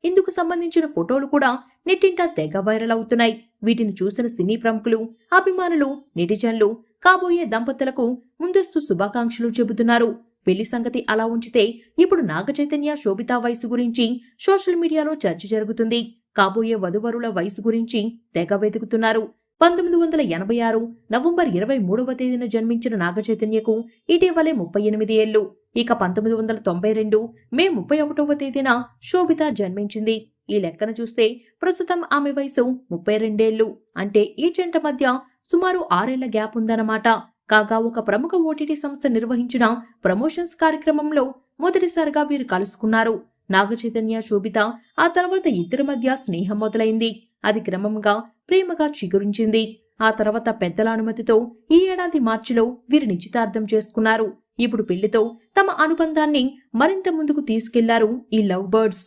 ఇందుకు సంబంధించిన ఫోటోలు కూడా నెట్టింట తెగ వైరల్ అవుతున్నాయి. వీటిని చూసిన సినీ ప్రముఖులు, అభిమానులు, నెటిజన్లు కాబోయే దంపతులకు ముందస్తు శుభాకాంక్షలు చెబుతున్నారు. పెళ్లి సంగతి అలా ఉంచితే ఇప్పుడు నాగచైతన్య, శోభిత వయసు గురించి సోషల్ మీడియాలో చర్చ జరుగుతుంది. కాబోయే వధువరుల వయసు గురించి తెగ వెతుకుతున్నారు. 1986 నవంబర్ 23వ తేదీన జన్మించిన నాగచైతన్యకు ఇటీవలే 38 ఏళ్లు. ఇక 1992 మే 31వ తేదీన శోభిత జన్మించింది. ఈ లెక్కన చూస్తే ప్రస్తుతం ఆమె వయసు 32 ఏళ్లు. అంటే ఈ జంట మధ్య సుమారు 6 ఏళ్ల గ్యాప్ ఉందన్నమాట. కాగా ఒక ప్రముఖ ఓటీటీ సంస్థ నిర్వహించిన ప్రమోషన్స్ కార్యక్రమంలో మొదటిసారిగా వీరు కలుసుకున్నారు. నాగచైతన్య, శోభిత ఆ తర్వాత ఇద్దరి మధ్య స్నేహం మొదలైంది. అది క్రమంగా ప్రేమగా చిగురించింది. ఆ తర్వాత పెద్దల అనుమతితో ఈ ఏడాది మార్చిలో వీరు నిశ్చితార్థం చేసుకున్నారు. ఇప్పుడు పెళ్లితో తమ అనుబంధాన్ని మరింత ముందుకు తీసుకెళ్లారు ఈ లవ్ బర్డ్స్.